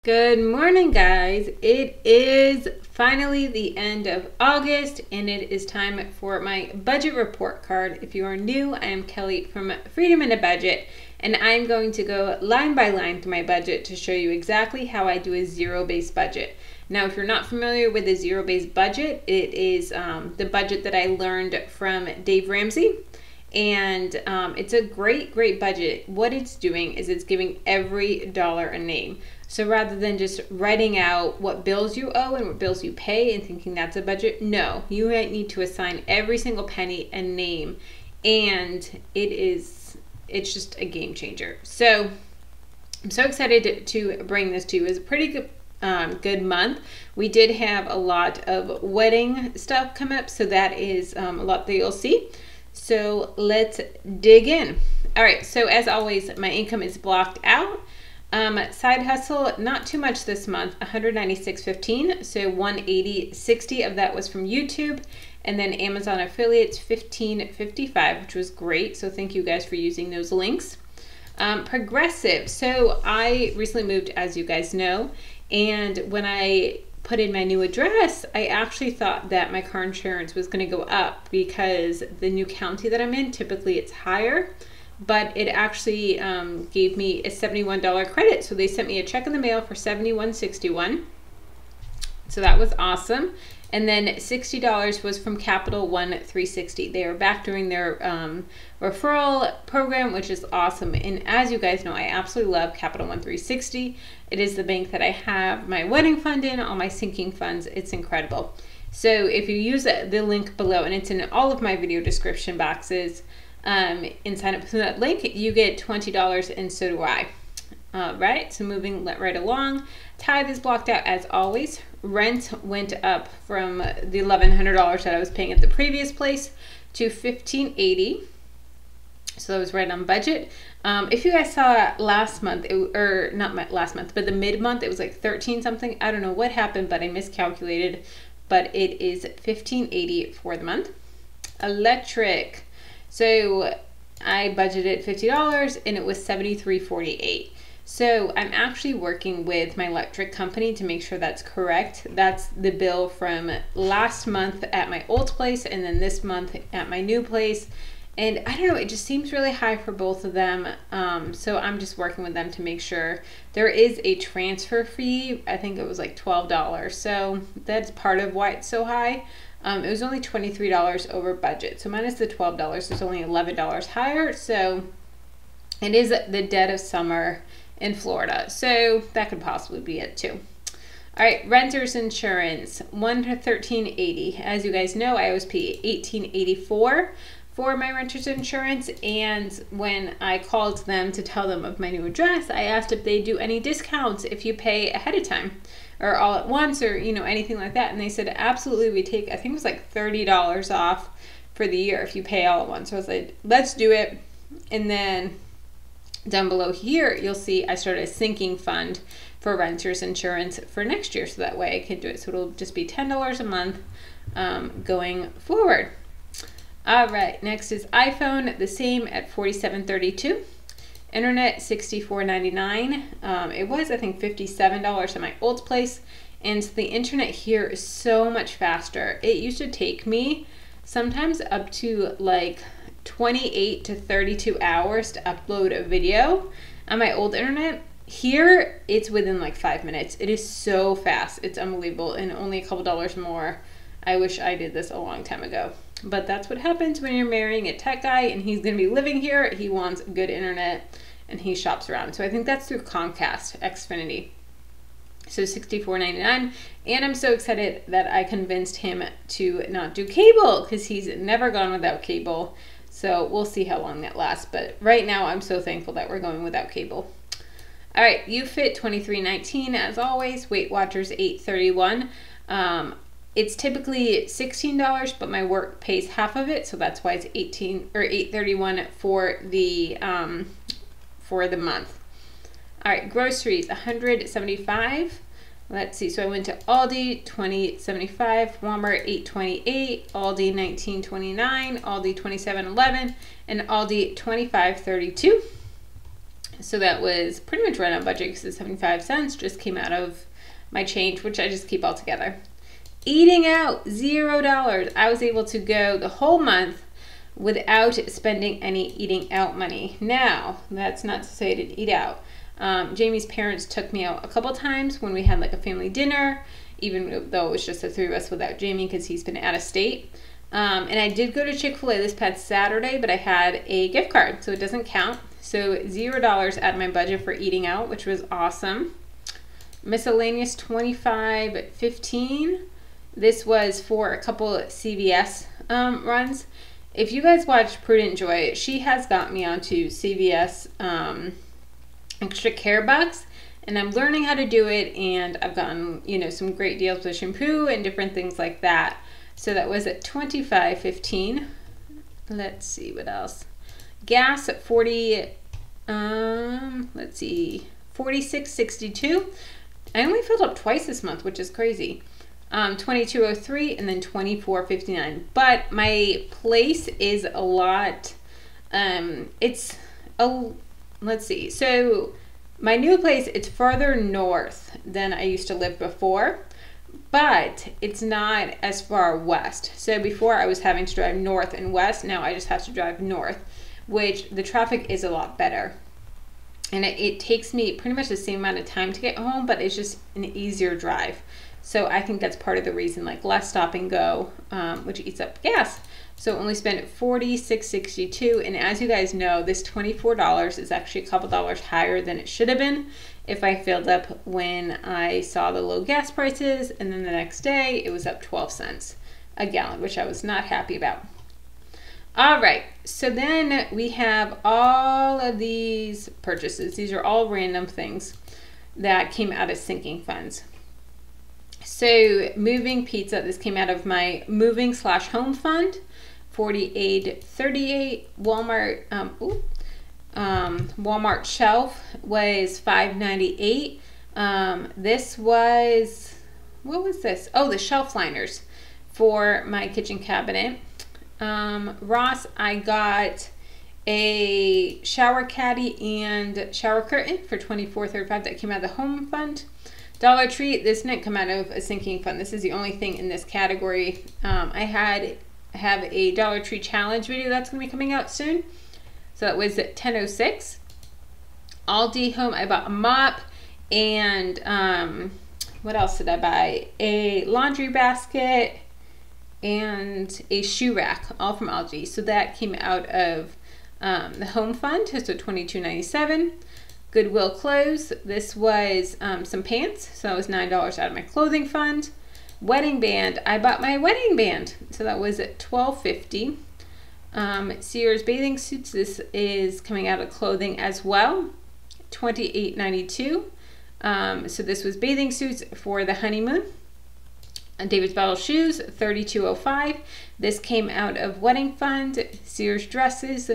Good morning, guys. It is finally the end of August and it is time for my budget report card. If you are new, I am Kelly from Freedom in a Budget, and I'm going to go line by line through my budget to show you exactly how I do a zero-based budget. Now, if you're not familiar with a zero-based budget, it is the budget that I learned from Dave Ramsey. And it's a great budget. What it's doing is it's giving every dollar a name. So rather than just writing out what bills you owe and what bills you pay and thinking that's a budget, no, you need to assign every single penny a name, and it's just a game changer. So I'm so excited to bring this to you. It was a pretty good month. We did have a lot of wedding stuff come up, so that is a lot that you'll see. So let's dig in. All right, so as always, my income is blocked out. Side hustle, not too much this month, $196.15, so $180.60 of that was from YouTube, and then Amazon affiliates $15.55, which was great, so thank you guys for using those links. Progressive, so I recently moved, as you guys know, and when I put in my new address, I actually thought that my car insurance was going to go up because the new county that I'm in, typically it's higher, but it actually gave me a $71 credit. So they sent me a check in the mail for $71.61. So that was awesome. And then $60 was from Capital One 360. They are back doing their referral program, which is awesome. And as you guys know, I absolutely love Capital One 360. It is the bank that I have my wedding fund in, all my sinking funds. It's incredible. So if you use the link below, and it's in all of my video description boxes, and sign up through that link, you get $20, and so do I. Right, so moving right along. Tithe is blocked out as always. Rent went up from the $1,100 that I was paying at the previous place to $1,580. So that was right on budget. If you guys saw last month, or not last month, but the mid-month, it was like 13 something. I don't know what happened, but I miscalculated. But it is $1,580 for the month. Electric. So I budgeted $50 and it was $73.48. So I'm actually working with my electric company to make sure that's correct. That's the bill from last month at my old place and then this month at my new place. And I don't know, it just seems really high for both of them. So I'm just working with them to make sure. There is a transfer fee. I think it was like $12. So that's part of why it's so high. It was only $23 over budget. So minus the $12, it's only $11 higher. So it is the dead of summer in Florida. So that could possibly be it too. All right, renter's insurance, $113.80. As you guys know, I always pay $18.84 for my renter's insurance. And when I called them to tell them of my new address, I asked if they do any discounts if you pay ahead of time, or all at once, or anything like that. And they said absolutely, we take, I think it was like $30 off for the year if you pay all at once. So I was like, let's do it. And then down below here, you'll see I started a sinking fund for renter's insurance for next year, so that way I can do it. So it'll just be $10 a month going forward. All right, next is iPhone, the same at $47.32. Internet, $64.99. It was, I think, $57 at my old place. And the internet here is so much faster. It used to take me sometimes up to like 28 to 32 hours to upload a video on my old internet. Here, it's within like 5 minutes. It is so fast. It's unbelievable, and only a couple dollars more. I wish I did this a long time ago. But that's what happens when you're marrying a tech guy and he's going to be living here. He wants good internet and he shops around. So I think that's through Comcast, Xfinity. So $64.99. And I'm so excited that I convinced him to not do cable because he's never gone without cable. So we'll see how long that lasts. But right now I'm so thankful that we're going without cable. All right, UFit $23.19 as always. Weight Watchers $8.31. It's typically $16, but my work pays half of it, so that's why it's $8.31 for the month. All right, groceries $175. Let's see. So I went to Aldi $20.75, Walmart $8.28, Aldi $19.29, Aldi $27.11, and Aldi $25.32. So that was pretty much right on budget because the 75 cents just came out of my change, which I just keep all together. Eating out, $0. I was able to go the whole month without spending any eating out money. Now, that's not to say I didn't eat out. Jamie's parents took me out a couple times when we had like a family dinner, even though it was just the three of us without Jamie because he's been out of state. And I did go to Chick-fil-A this past Saturday, but I had a gift card, so it doesn't count. So $0 out of my budget for eating out, which was awesome. Miscellaneous, $25.15. This was for a couple CVS runs. If you guys watch Prudent Joy, she has got me onto CVS Extra Care Bucks, and I'm learning how to do it, and I've gotten, you know, some great deals with shampoo and different things like that. So that was at $25.15. Let's see what else. Gas at $46.62. I only filled up twice this month, which is crazy. $22.03 and then $24.59. But my place is a lot. Let's see. So my new place, it's further north than I used to live before, but it's not as far west. So before I was having to drive north and west. Now I just have to drive north, which the traffic is a lot better. And it takes me pretty much the same amount of time to get home, but it's just an easier drive. So I think that's part of the reason, like less stop and go, which eats up gas. So only spent $46.62. And as you guys know, this $24 is actually a couple dollars higher than it should have been if I filled up when I saw the low gas prices. And then the next day it was up 12 cents a gallon, which I was not happy about. All right, so then we have all of these purchases. These are all random things that came out of sinking funds. So moving pizza, this came out of my moving/home fund, $48.38. Walmart shelf was $5.98. This was, what was this? Oh, the shelf liners for my kitchen cabinet. Ross, I got a shower caddy and shower curtain for $24.35. That came out of the home fund. Dollar Tree, this didn't come out of a sinking fund. This is the only thing in this category. I have a Dollar Tree challenge video that's going to be coming out soon. So that was at 10:06. Aldi Home, I bought a mop and what else did I buy? A laundry basket and a shoe rack, all from Aldi. So that came out of the home fund, so $22.97. Goodwill clothes, this was some pants, so that was $9 out of my clothing fund. Wedding band, I bought my wedding band, so that was at $12.50. Sears bathing suits, this is coming out of clothing as well, $28.92. So this was bathing suits for the honeymoon. David's Bottle shoes, $32.05. This came out of wedding fund. Sears dresses,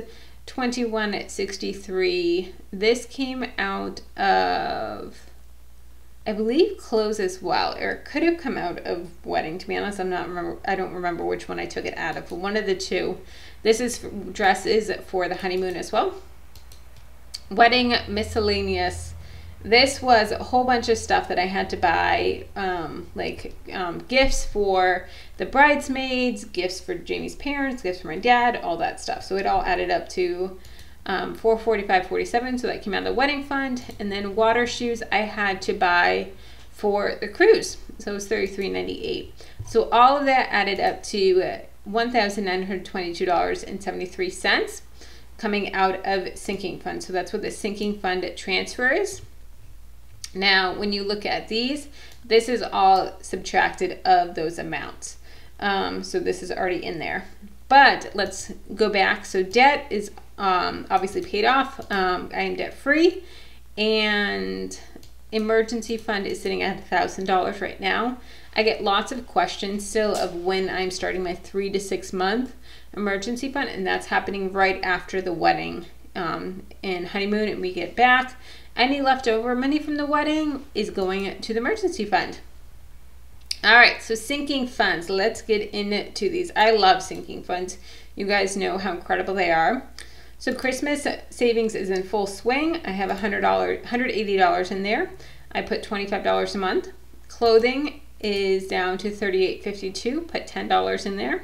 $21.63. This came out of, I believe, clothes as well, or it could have come out of wedding. To be honest, I don't remember which one I took it out of, but one of the two. This is dresses for the honeymoon as well. Wedding miscellaneous. This was a whole bunch of stuff that I had to buy, gifts for the bridesmaids, gifts for Jamie's parents, gifts for my dad, all that stuff. So it all added up to $445.47. So that came out of the wedding fund. And then water shoes I had to buy for the cruise. So it was $33.98. So all of that added up to $1,922.73 coming out of sinking fund. So that's what the sinking fund transfer is. Now, when you look at these, this is all subtracted of those amounts. So this is already in there. But let's go back. So debt is obviously paid off. I am debt free. And emergency fund is sitting at $1,000 right now. I get lots of questions still of when I'm starting my 3 to 6 month emergency fund. And that's happening right after the wedding and honeymoon, and we get back. Any leftover money from the wedding is going to the emergency fund. All right, so sinking funds. Let's get into these. I love sinking funds. You guys know how incredible they are. So Christmas savings is in full swing. I have $180 in there. I put $25 a month. Clothing is down to $38.52, put $10 in there.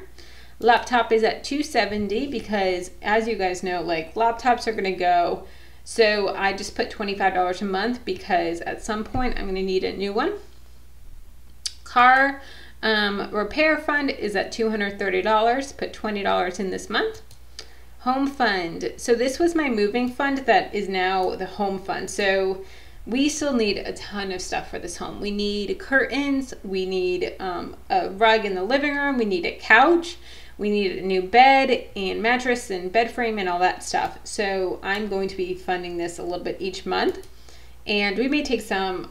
Laptop is at $270 because, as you guys know, like, laptops are gonna go. So I just put $25 a month because at some point I'm gonna need a new one. Car repair fund is at $230, put $20 in this month. Home fund, so this was my moving fund that is now the home fund. So we still need a ton of stuff for this home. We need curtains, we need a rug in the living room, we need a couch, we need a new bed and mattress and bed frame and all that stuff. So I'm going to be funding this a little bit each month. And we may take some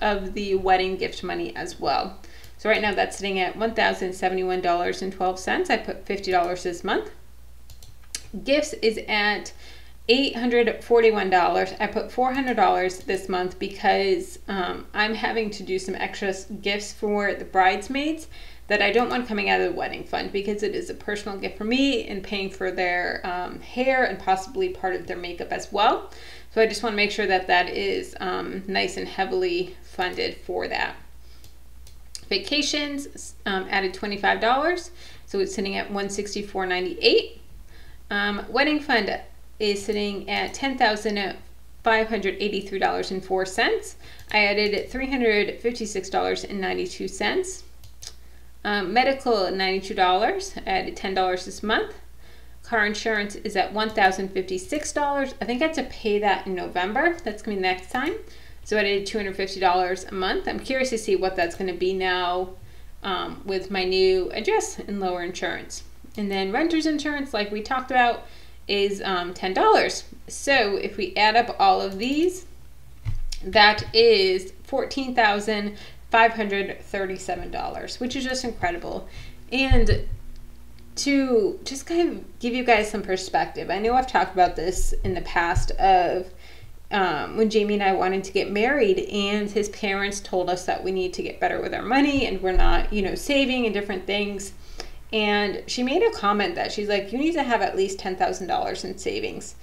of the wedding gift money as well. So right now that's sitting at $1,071.12. I put $50 this month. Gifts is at $841. I put $400 this month because I'm having to do some extra gifts for the bridesmaids that I don't want coming out of the wedding fund because it is a personal gift for me and paying for their hair and possibly part of their makeup as well. So I just want to make sure that that is nice and heavily funded for that. Vacations added $25, so it's sitting at $164.98. Wedding fund is sitting at $10,583.04. I added $356.92. Medical, $92. I added $10 this month. Car insurance is at $1,056. I think I have to pay that in November. That's going to be next time. So I added $250 a month. I'm curious to see what that's going to be now with my new address and lower insurance. And then renter's insurance, like we talked about, is $10. So if we add up all of these, that is $14,537, which is just incredible. And to just kind of give you guys some perspective, I know I've talked about this in the past of when Jamie and I wanted to get married and his parents told us that we need to get better with our money and we're not, you know, saving and different things. And she made a comment that she's like, you need to have at least $10,000 in savings.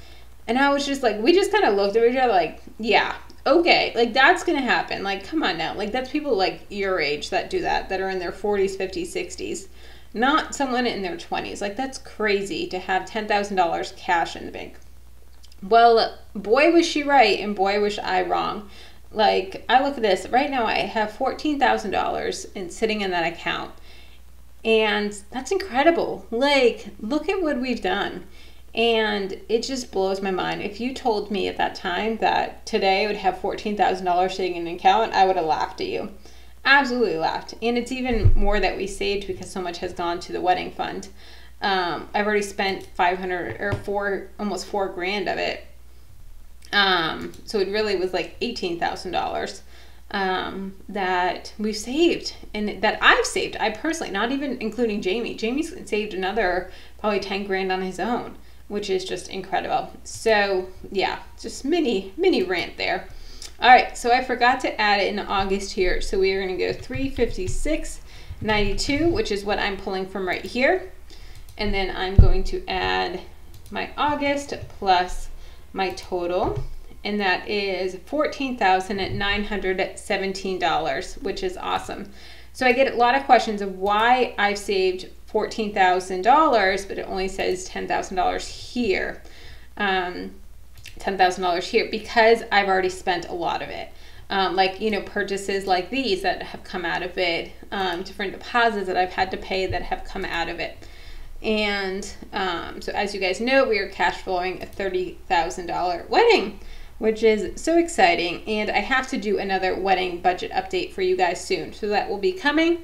And I was just like, we just kind of looked at each other like, yeah, okay, like that's going to happen. Like, come on now. Like, that's people like your age that do that, that are in their 40s, 50s, 60s, not someone in their 20s. Like, that's crazy to have $10,000 cash in the bank. Well, boy, was she right, and boy, was I wrong. Like, I look at this. Right now, I have $14,000 sitting in that account. And that's incredible. Like, look at what we've done. And it just blows my mind. If you told me at that time that today I would have $14,000 sitting in an account, I would have laughed at you. Absolutely laughed. And it's even more that we saved because so much has gone to the wedding fund. I've already spent almost $4,000 of it. So it really was like $18,000 that we've saved and that I've saved. I personally, not even including Jamie. Jamie's saved another probably $10,000 on his own, which is just incredible. So yeah, just mini rant there. All right, so I forgot to add it in August here. So we are going to go $356.92, which is what I'm pulling from right here. And then I'm going to add my August plus my total, and that is $14,917, which is awesome. So I get a lot of questions of why I've saved $14,000, but it only says $10,000 here. $10,000 here because I've already spent a lot of it. Like, you know, purchases like these that have come out of it, different deposits that I've had to pay that have come out of it. And so as you guys know, we are cash flowing a $30,000 wedding, which is so exciting. And I have to do another wedding budget update for you guys soon. So that will be coming.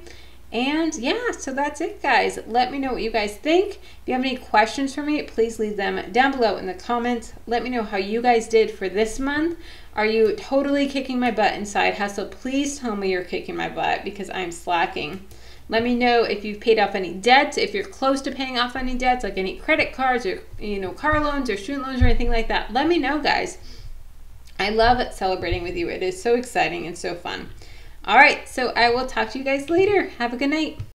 And yeah, so that's it, guys. Let me know what you guys think. If you have any questions for me, please leave them down below in the comments. Let me know how you guys did for this month. Are you totally kicking my butt in side hustle? Please tell me you're kicking my butt because I'm slacking. Let me know if you've paid off any debts, if you're close to paying off any debts, like any credit cards or, you know, car loans or student loans or anything like that. Let me know, guys. I love celebrating with you. It is so exciting and so fun. All right, so I will talk to you guys later. Have a good night.